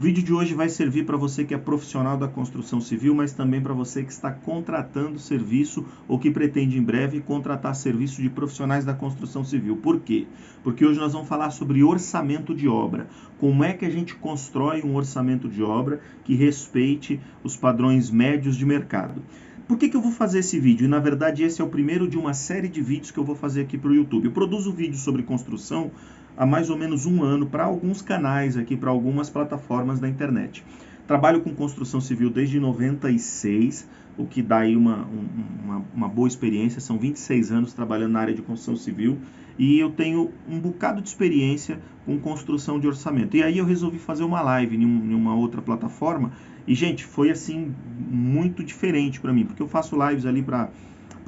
O vídeo de hoje vai servir para você que é profissional da construção civil, mas também para você que está contratando serviço ou que pretende em breve contratar serviço de profissionais da construção civil. Por quê? Porque hoje nós vamos falar sobre orçamento de obra. Como é que a gente constrói um orçamento de obra que respeite os padrões médios de mercado? Por que eu vou fazer esse vídeo? E, na verdade, esse é o primeiro de uma série de vídeos que eu vou fazer aqui para o YouTube. Eu produzo vídeos sobre construção há mais ou menos um ano para alguns canais aqui, para algumas plataformas da internet. Trabalho com construção civil desde 96, o que dá aí uma boa experiência. São 26 anos trabalhando na área de construção civil e eu tenho um bocado de experiência com construção de orçamento. E aí eu resolvi fazer uma live em uma outra plataforma e, gente, foi assim muito diferente para mim, porque eu faço lives ali para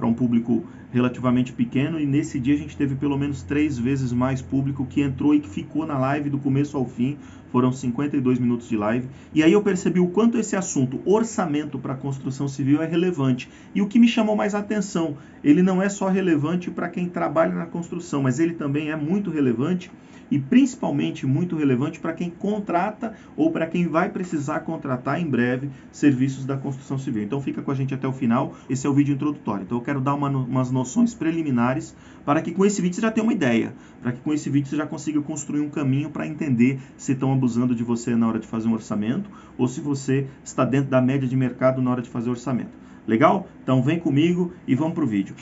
um público relativamente pequeno e nesse dia a gente teve pelo menos 3 vezes mais público que entrou e que ficou na live do começo ao fim. Foram 52 minutos de live. E aí eu percebi o quanto esse assunto, orçamento para construção civil, é relevante. E o que me chamou mais a atenção, ele não é só relevante para quem trabalha na construção, mas ele também é muito relevante e principalmente muito relevante para quem contrata ou para quem vai precisar contratar em breve serviços da construção civil. Então fica com a gente até o final, esse é o vídeo introdutório. Então eu quero dar umas noções preliminares para que com esse vídeo você já tenha uma ideia, para que com esse vídeo você já consiga construir um caminho para entender se estão abusando de você na hora de fazer um orçamento ou se você está dentro da média de mercado na hora de fazer orçamento. Legal? Então vem comigo e vamos para o vídeo.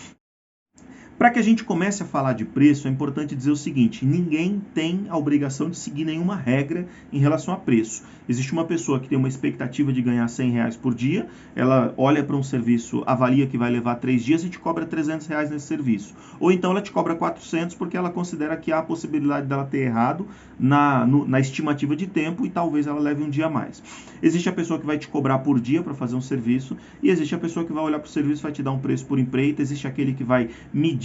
Para que a gente comece a falar de preço, é importante dizer o seguinte: ninguém tem a obrigação de seguir nenhuma regra em relação a preço. Existe uma pessoa que tem uma expectativa de ganhar R$100 por dia, ela olha para um serviço, avalia que vai levar 3 dias e te cobra R$300 nesse serviço. Ou então ela te cobra 400 porque ela considera que há a possibilidade dela ter errado na estimativa de tempo e talvez ela leve um dia a mais. Existe a pessoa que vai te cobrar por dia para fazer um serviço e existe a pessoa que vai olhar para o serviço e vai te dar um preço por empreita. Existe aquele que vai medir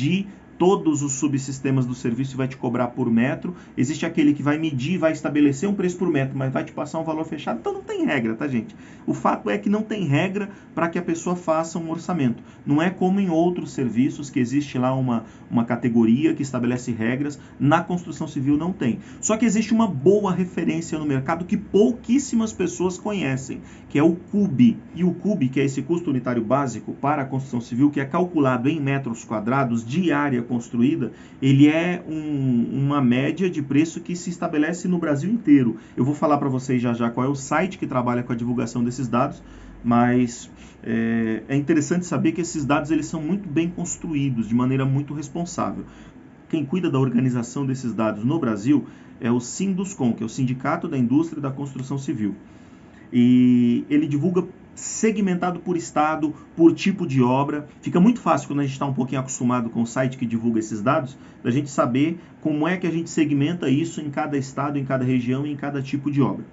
todos os subsistemas do serviço e vai te cobrar por metro. Existe aquele que vai medir, vai estabelecer um preço por metro, mas vai te passar um valor fechado. Então não tem regra, tá, gente? O fato é que não tem regra para que a pessoa faça um orçamento. Não é como em outros serviços que existe lá uma categoria que estabelece regras. Na construção civil não tem. Só que existe uma boa referência no mercado que pouquíssimas pessoas conhecem, que é o CUB. E o CUB, que é esse custo unitário básico para a construção civil, que é calculado em metros quadrados de área construída, ele é uma média de preço que se estabelece no Brasil inteiro. Eu vou falar para vocês já qual é o site que trabalha com a divulgação desses dados, mas é interessante saber que esses dados eles são muito bem construídos, de maneira muito responsável. Quem cuida da organização desses dados no Brasil é o Sinduscon, que é o Sindicato da Indústria da Construção Civil. E ele divulga segmentado por estado, por tipo de obra. Fica muito fácil quando a gente está um pouquinho acostumado com o site que divulga esses dados, da gente saber como é que a gente segmenta isso em cada estado, em cada região e em cada tipo de obra.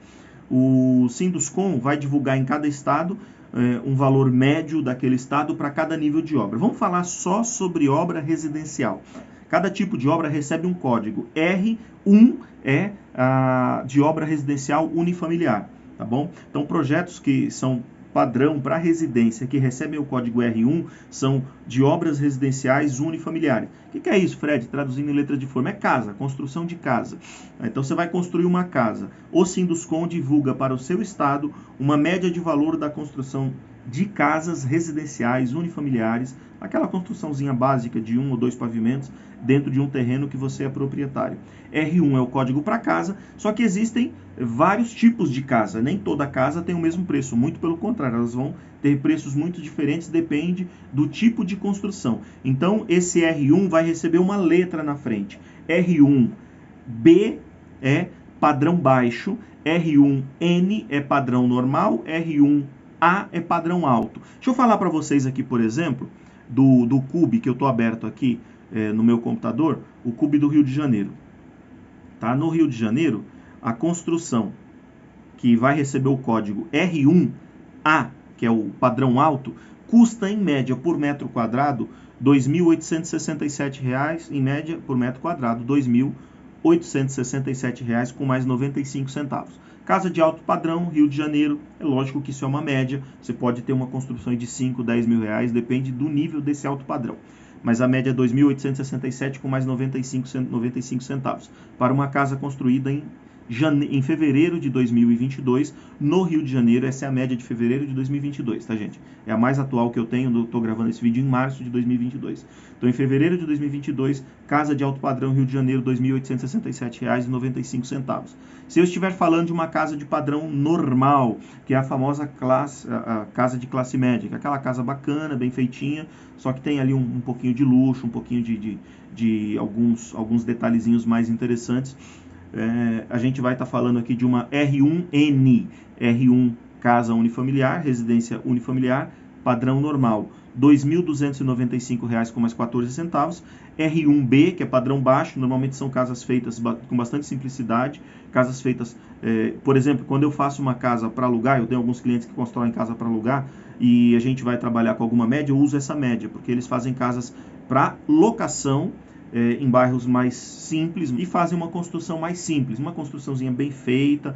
O Sinduscon vai divulgar em cada estado um valor médio daquele estado para cada nível de obra. Vamos falar só sobre obra residencial. Cada tipo de obra recebe um código. R1 é de obra residencial unifamiliar, tá bom? Então, projetos que são padrão para residência, que recebem o código R1, são de obras residenciais unifamiliares. O que é isso, Fred? Traduzindo em letra de forma, é casa, construção de casa. Então você vai construir uma casa. O Sinduscon divulga para o seu estado uma média de valor da construção de casas residenciais unifamiliares, aquela construçãozinha básica de 1 ou 2 pavimentos dentro de um terreno que você é proprietário. R1 é o código para casa, só que existem vários tipos de casa. Nem toda casa tem o mesmo preço, muito pelo contrário, elas vão ter preços muito diferentes, depende do tipo de construção. Então esse R1 vai receber uma letra na frente. R1B é padrão baixo, R1N é padrão normal, R1A é padrão alto. Deixa eu falar para vocês aqui, por exemplo, do CUB que eu estou aberto aqui no meu computador, o CUB do Rio de Janeiro. Tá? No Rio de Janeiro, a construção que vai receber o código R1A, que é o padrão alto, custa em média por metro quadrado R$ 2.867, em média por metro quadrado, R$ 2.867 com mais 95 centavos. Casa de alto padrão, Rio de Janeiro, é lógico que isso é uma média, você pode ter uma construção de 5, 10 mil reais, depende do nível desse alto padrão. Mas a média é 2.867 com mais 95 centavos, para uma casa construída em em fevereiro de 2022, no Rio de Janeiro. Essa é a média de fevereiro de 2022, tá, gente? É a mais atual que eu tenho, eu estou gravando esse vídeo em março de 2022. Então, em fevereiro de 2022, casa de alto padrão Rio de Janeiro, R$ 2.867,95. Se eu estiver falando de uma casa de padrão normal, que é a famosa a casa de classe média, que é aquela casa bacana, bem feitinha, só que tem ali um pouquinho de luxo, um pouquinho de alguns detalhezinhos mais interessantes, a gente vai estar falando aqui de uma R1N, R1 casa unifamiliar, residência unifamiliar, padrão normal, R$ 2.295 com mais 14 centavos. R1B, que é padrão baixo, normalmente são casas feitas com bastante simplicidade, casas feitas, por exemplo, quando eu faço uma casa para alugar, eu tenho alguns clientes que constroem casa para alugar, e a gente vai trabalhar com alguma média, eu uso essa média, porque eles fazem casas para locação, em bairros mais simples, e fazem uma construção mais simples, uma construçãozinha bem feita,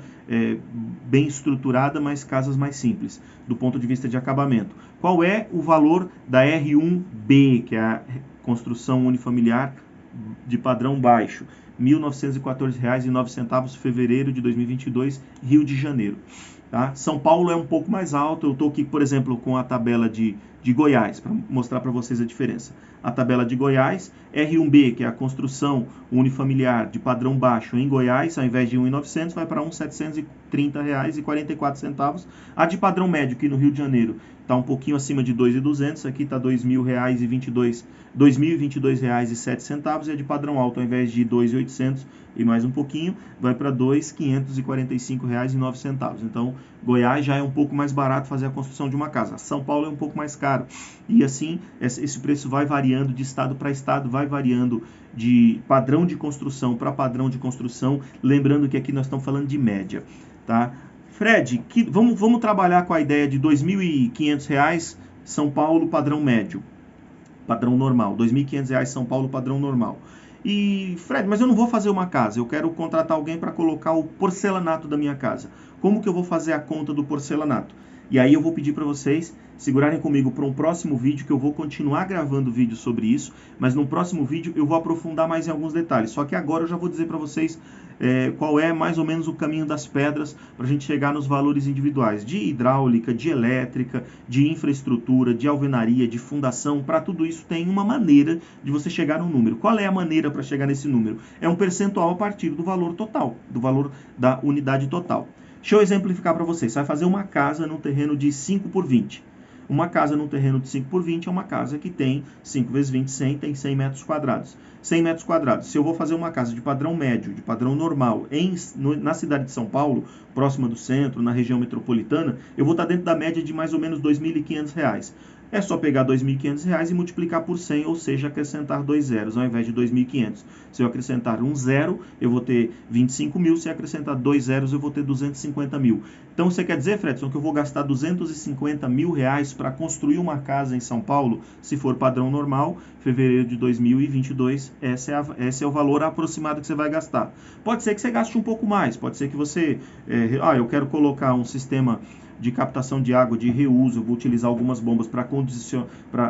bem estruturada, mas casas mais simples, do ponto de vista de acabamento. Qual é o valor da R1B, que é a construção unifamiliar de padrão baixo? R$ 1.914,09, fevereiro de 2022, Rio de Janeiro. Tá? São Paulo é um pouco mais alto. Eu estou aqui, por exemplo, com a tabela de Goiás, para mostrar para vocês a diferença. A tabela de Goiás, R1B, que é a construção unifamiliar de padrão baixo em Goiás, ao invés de R$ 1.900, vai para R$ 1.730,44. A de padrão médio, aqui no Rio de Janeiro, está um pouquinho acima de R$ 2.200, aqui está R$ 2.022,07, e a de padrão alto, ao invés de R$ 2.800 e mais um pouquinho, vai para R$ 2.545,09. Então, Goiás já é um pouco mais barato fazer a construção de uma casa. São Paulo é um pouco mais caro. E assim, esse preço vai variando de estado para estado, vai variando de padrão de construção para padrão de construção. Lembrando que aqui nós estamos falando de média, tá? Fred, vamos trabalhar com a ideia de R$ 2.500 São Paulo padrão médio, padrão normal. R$ 2.500 São Paulo padrão normal. E, Fred, mas eu não vou fazer uma casa, eu quero contratar alguém para colocar o porcelanato da minha casa. Como que eu vou fazer a conta do porcelanato? E aí eu vou pedir para vocês segurarem comigo para um próximo vídeo, que eu vou continuar gravando vídeo sobre isso, mas no próximo vídeo eu vou aprofundar mais em alguns detalhes. Só que agora eu já vou dizer para vocês qual é mais ou menos o caminho das pedras para a gente chegar nos valores individuais de hidráulica, de elétrica, de infraestrutura, de alvenaria, de fundação. Para tudo isso tem uma maneira de você chegar no número. Qual é a maneira para chegar nesse número? É um percentual a partir do valor total, do valor da unidade total. Deixa eu exemplificar para vocês. Você vai fazer uma casa num terreno de 5 por 20. Uma casa num terreno de 5 por 20 é uma casa que tem 5 vezes 20, 100, tem 100 metros quadrados. 100 metros quadrados. Se eu vou fazer uma casa de padrão médio, de padrão normal, na cidade de São Paulo, próxima do centro, na região metropolitana, eu vou estar dentro da média de mais ou menos R$ 2.500. É só pegar R$ 2.500 e multiplicar por 100, ou seja, acrescentar 2 zeros ao invés de 2.500. Se eu acrescentar um zero, eu vou ter 25 mil. Se acrescentar 2 zeros, eu vou ter 250 mil. Então, você quer dizer, Fredson, que eu vou gastar 250 mil reais para construir uma casa em São Paulo, se for padrão normal, fevereiro de 2022, esse é o valor aproximado que você vai gastar. Pode ser que você gaste um pouco mais, pode ser que você... eu quero colocar um sistema de captação de água, de reuso, eu vou utilizar algumas bombas para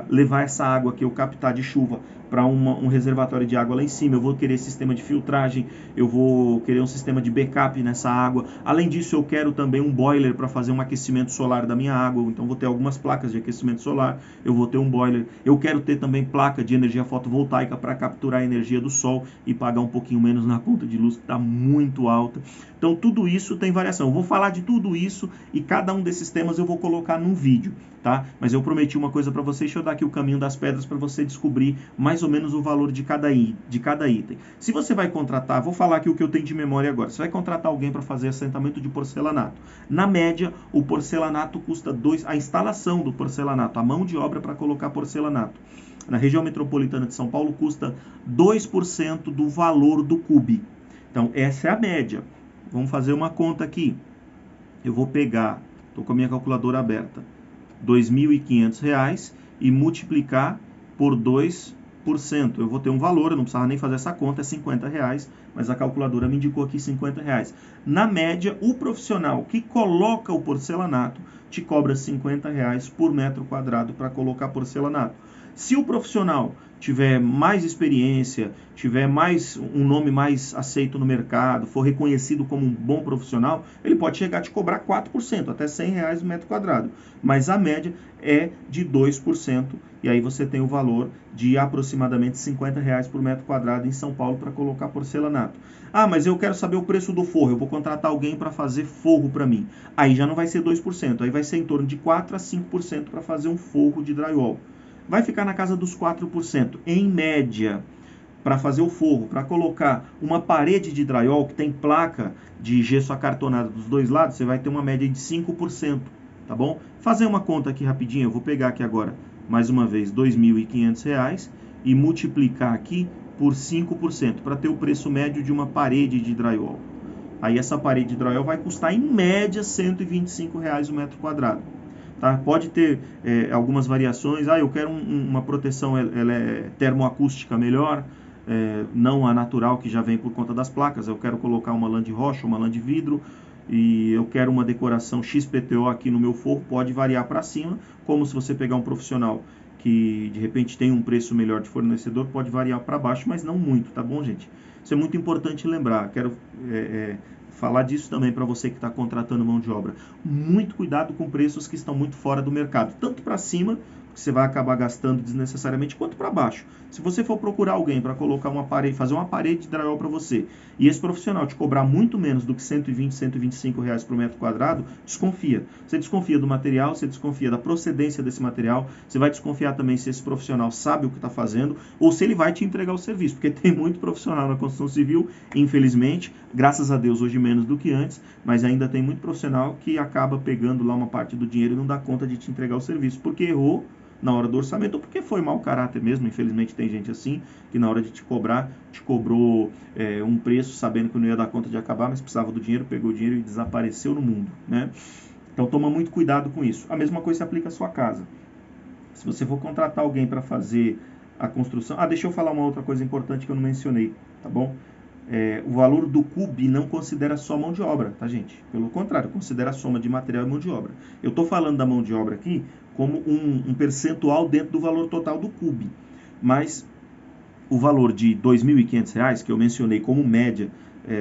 levar essa água que eu captar de chuva para um reservatório de água lá em cima. Eu vou querer sistema de filtragem, eu vou querer um sistema de backup nessa água. Além disso, eu quero também um boiler para fazer um aquecimento solar da minha água. Então, vou ter algumas placas de aquecimento solar, eu vou ter um boiler. Eu quero ter também placa de energia fotovoltaica para capturar a energia do sol e pagar um pouquinho menos na conta de luz, que está muito alta. Então, tudo isso tem variação. Eu vou falar de tudo isso e cada um desses temas eu vou colocar num vídeo, tá? Mas eu prometi uma coisa para vocês. Deixa eu dar aqui o caminho das pedras para você descobrir mais ou menos o valor de cada item. Se você vai contratar, vou falar aqui o que eu tenho de memória agora. Você vai contratar alguém para fazer assentamento de porcelanato. Na média, o porcelanato custa a instalação do porcelanato, a mão de obra para colocar porcelanato. Na região metropolitana de São Paulo, custa 2% do valor do cube. Então, essa é a média. Vamos fazer uma conta aqui. Eu vou pegar, estou com a minha calculadora aberta, R$ 2.500 e multiplicar por 2%. Eu vou ter um valor, eu não precisava nem fazer essa conta, é R$ 50, mas a calculadora me indicou aqui R$ 50. Na média, o profissional que coloca o porcelanato te cobra R$ 50 por metro quadrado para colocar porcelanato. Se o profissional tiver mais experiência, tiver um nome mais aceito no mercado, for reconhecido como um bom profissional, ele pode chegar a te cobrar 4%, até R$100 o metro quadrado. Mas a média é de 2%, e aí você tem o valor de aproximadamente R$50 por metro quadrado em São Paulo para colocar porcelanato. Ah, mas eu quero saber o preço do forro, eu vou contratar alguém para fazer forro para mim. Aí já não vai ser 2%, aí vai ser em torno de 4 a 5% para fazer um forro de drywall. Vai ficar na casa dos 4%, em média, para fazer o forro, para colocar uma parede de drywall que tem placa de gesso acartonado dos dois lados, você vai ter uma média de 5%, tá bom? Fazer uma conta aqui rapidinho, eu vou pegar aqui agora, mais uma vez, R$2.500 e multiplicar aqui por 5%, para ter o preço médio de uma parede de drywall. Aí essa parede de drywall vai custar, em média, R$125 o metro quadrado. Tá? Pode ter algumas variações. Eu quero uma proteção ela é termoacústica melhor, não a natural que já vem por conta das placas. Eu quero colocar uma lã de rocha, uma lã de vidro, e eu quero uma decoração XPTO aqui no meu forro. Pode variar para cima, como se você pegar um profissional que de repente tem um preço melhor de fornecedor, pode variar para baixo, mas não muito, tá bom, gente? Isso é muito importante lembrar. Quero falar disso também para você que está contratando mão de obra. Muito cuidado com preços que estão muito fora do mercado, tanto para cima, que você vai acabar gastando desnecessariamente, quanto para baixo. Se você for procurar alguém para colocar uma parede, fazer uma parede de drywall para você, e esse profissional te cobrar muito menos do que R$120, R$125 por metro quadrado, desconfia. Você desconfia do material, você desconfia da procedência desse material, você vai desconfiar também se esse profissional sabe o que está fazendo, ou se ele vai te entregar o serviço, porque tem muito profissional na construção civil, infelizmente, graças a Deus hoje menos do que antes, mas ainda tem muito profissional que acaba pegando lá uma parte do dinheiro e não dá conta de te entregar o serviço, porque errou na hora do orçamento, ou porque foi mau caráter mesmo. Infelizmente tem gente assim, que na hora de te cobrar, te cobrou um preço sabendo que não ia dar conta de acabar, mas precisava do dinheiro, pegou o dinheiro e desapareceu no mundo, né? Então toma muito cuidado com isso. A mesma coisa se aplica à sua casa. Se você for contratar alguém para fazer a construção... deixa eu falar uma outra coisa importante que eu não mencionei, tá bom? O valor do CUB não considera só mão de obra, tá, gente? Pelo contrário, considera a soma de material e mão de obra. Eu estou falando da mão de obra aqui como um percentual dentro do valor total do CUB. Mas o valor de R$2.500, que eu mencionei como média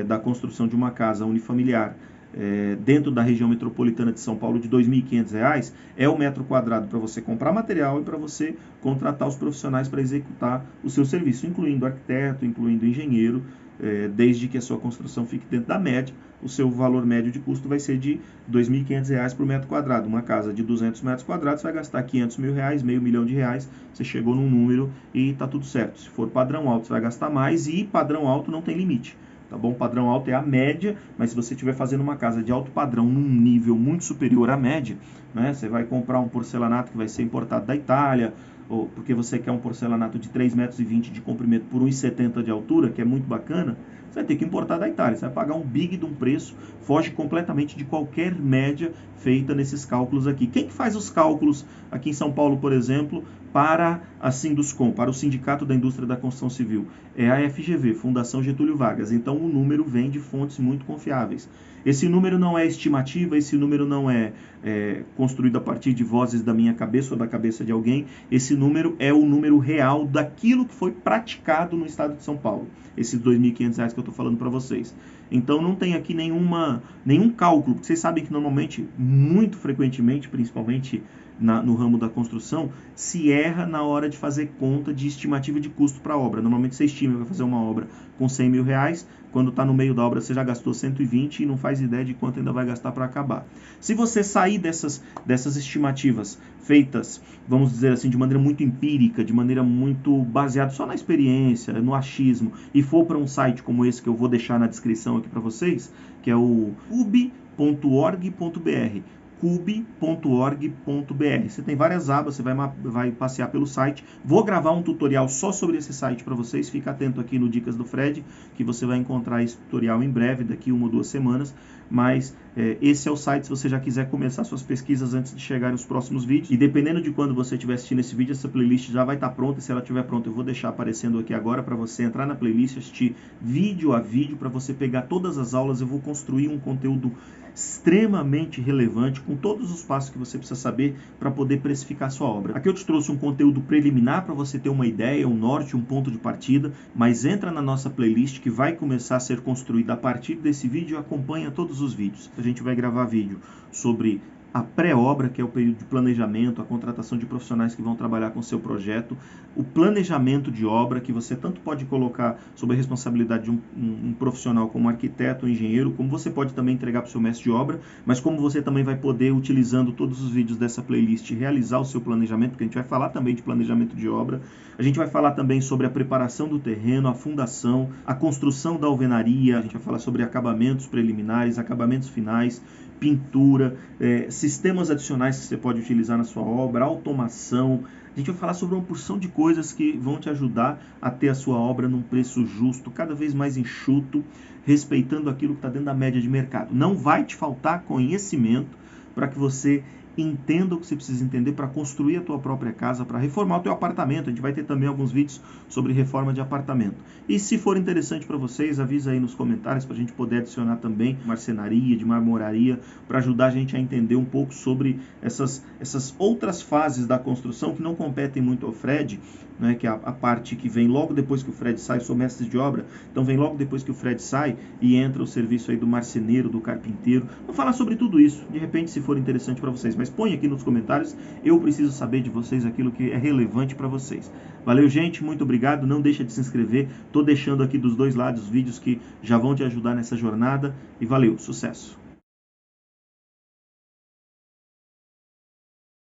da construção de uma casa unifamiliar dentro da região metropolitana de São Paulo, de R$2.500, é o metro quadrado para você comprar material e para você contratar os profissionais para executar o seu serviço, incluindo arquiteto, incluindo engenheiro, desde que a sua construção fique dentro da média. O seu valor médio de custo vai ser de R$2.500 por metro quadrado. Uma casa de 200 metros quadrados vai gastar R$500 mil, R$500 mil, você chegou num número e está tudo certo. Se for padrão alto, você vai gastar mais, e padrão alto não tem limite. Tá bom? Padrão alto é a média, mas se você estiver fazendo uma casa de alto padrão num nível muito superior à média, né, você vai comprar um porcelanato que vai ser importado da Itália, ou porque você quer um porcelanato de 3,20 metros de comprimento por 1,70 m de altura, que é muito bacana, você vai ter que importar da Itália. Você vai pagar um big de um preço, foge completamente de qualquer média feita nesses cálculos aqui. Quem que faz os cálculos aqui em São Paulo, por exemplo, para a Sinduscom, para o Sindicato da Indústria da Construção Civil? É a FGV, Fundação Getúlio Vargas. Então o número vem de fontes muito confiáveis. Esse número não é estimativa, esse número não é construído a partir de vozes da minha cabeça ou da cabeça de alguém. Esse número é o número real daquilo que foi praticado no estado de São Paulo. Esses R$2.500 que eu estou falando para vocês. Então não tem aqui nenhum cálculo, porque vocês sabem que normalmente, muito frequentemente, principalmente no ramo da construção, se erra na hora de fazer conta de estimativa de custo para a obra. Normalmente você estima que vai fazer uma obra com R$100 mil, quando está no meio da obra você já gastou 120 e não faz ideia de quanto ainda vai gastar para acabar. Se você sair dessas estimativas feitas, vamos dizer assim, de maneira muito empírica, de maneira muito baseada só na experiência, no achismo, e for para um site como esse que eu vou deixar na descrição aqui para vocês, que é o cub.org.br, cub.org.br. Você tem várias abas, você vai passear pelo site. Vou gravar um tutorial só sobre esse site para vocês. Fica atento aqui no Dicas do Fred, que você vai encontrar esse tutorial em breve, daqui 1 ou 2 semanas. Mas esse é o site se você já quiser começar suas pesquisas antes de chegarem os próximos vídeos. E dependendo de quando você estiver assistindo esse vídeo, essa playlist já vai estar pronta. E se ela estiver pronta, eu vou deixar aparecendo aqui agora para você entrar na playlist, assistir vídeo a vídeo, para você pegar todas as aulas. Eu vou construir um conteúdo extremamente relevante, com todos os passos que você precisa saber para poder precificar sua obra. Aqui eu te trouxe um conteúdo preliminar para você ter uma ideia, um norte, um ponto de partida, mas entra na nossa playlist que vai começar a ser construída a partir desse vídeo e acompanha todos os vídeos. A gente vai gravar vídeo sobre a pré-obra, que é o período de planejamento, a contratação de profissionais que vão trabalhar com o seu projeto, o planejamento de obra, que você tanto pode colocar sob a responsabilidade de um profissional como arquiteto ou engenheiro, como você pode também entregar para o seu mestre de obra, mas como você também vai poder, utilizando todos os vídeos dessa playlist, realizar o seu planejamento, porque a gente vai falar também de planejamento de obra. A gente vai falar também sobre a preparação do terreno, a fundação, a construção da alvenaria, a gente vai falar sobre acabamentos preliminares, acabamentos finais, pintura, sistemas adicionais que você pode utilizar na sua obra, automação. A gente vai falar sobre uma porção de coisas que vão te ajudar a ter a sua obra num preço justo, cada vez mais enxuto, respeitando aquilo que está dentro da média de mercado. Não vai te faltar conhecimento para que você entenda o que você precisa entender para construir a tua própria casa, para reformar o teu apartamento. A gente vai ter também alguns vídeos sobre reforma de apartamento. E se for interessante para vocês, avisa aí nos comentários para a gente poder adicionar também marcenaria, de marmoraria, para ajudar a gente a entender um pouco sobre essas outras fases da construção que não competem muito ao Fred, né, que é a parte que vem logo depois que o Fred sai. Eu sou mestre de obra, então vem logo depois que o Fred sai e entra o serviço aí do marceneiro, do carpinteiro. Vou falar sobre tudo isso, de repente, se for interessante para vocês. Mas põe aqui nos comentários, eu preciso saber de vocês aquilo que é relevante para vocês. Valeu, gente, muito obrigado, não deixa de se inscrever, tô deixando aqui dos dois lados vídeos que já vão te ajudar nessa jornada e valeu, sucesso!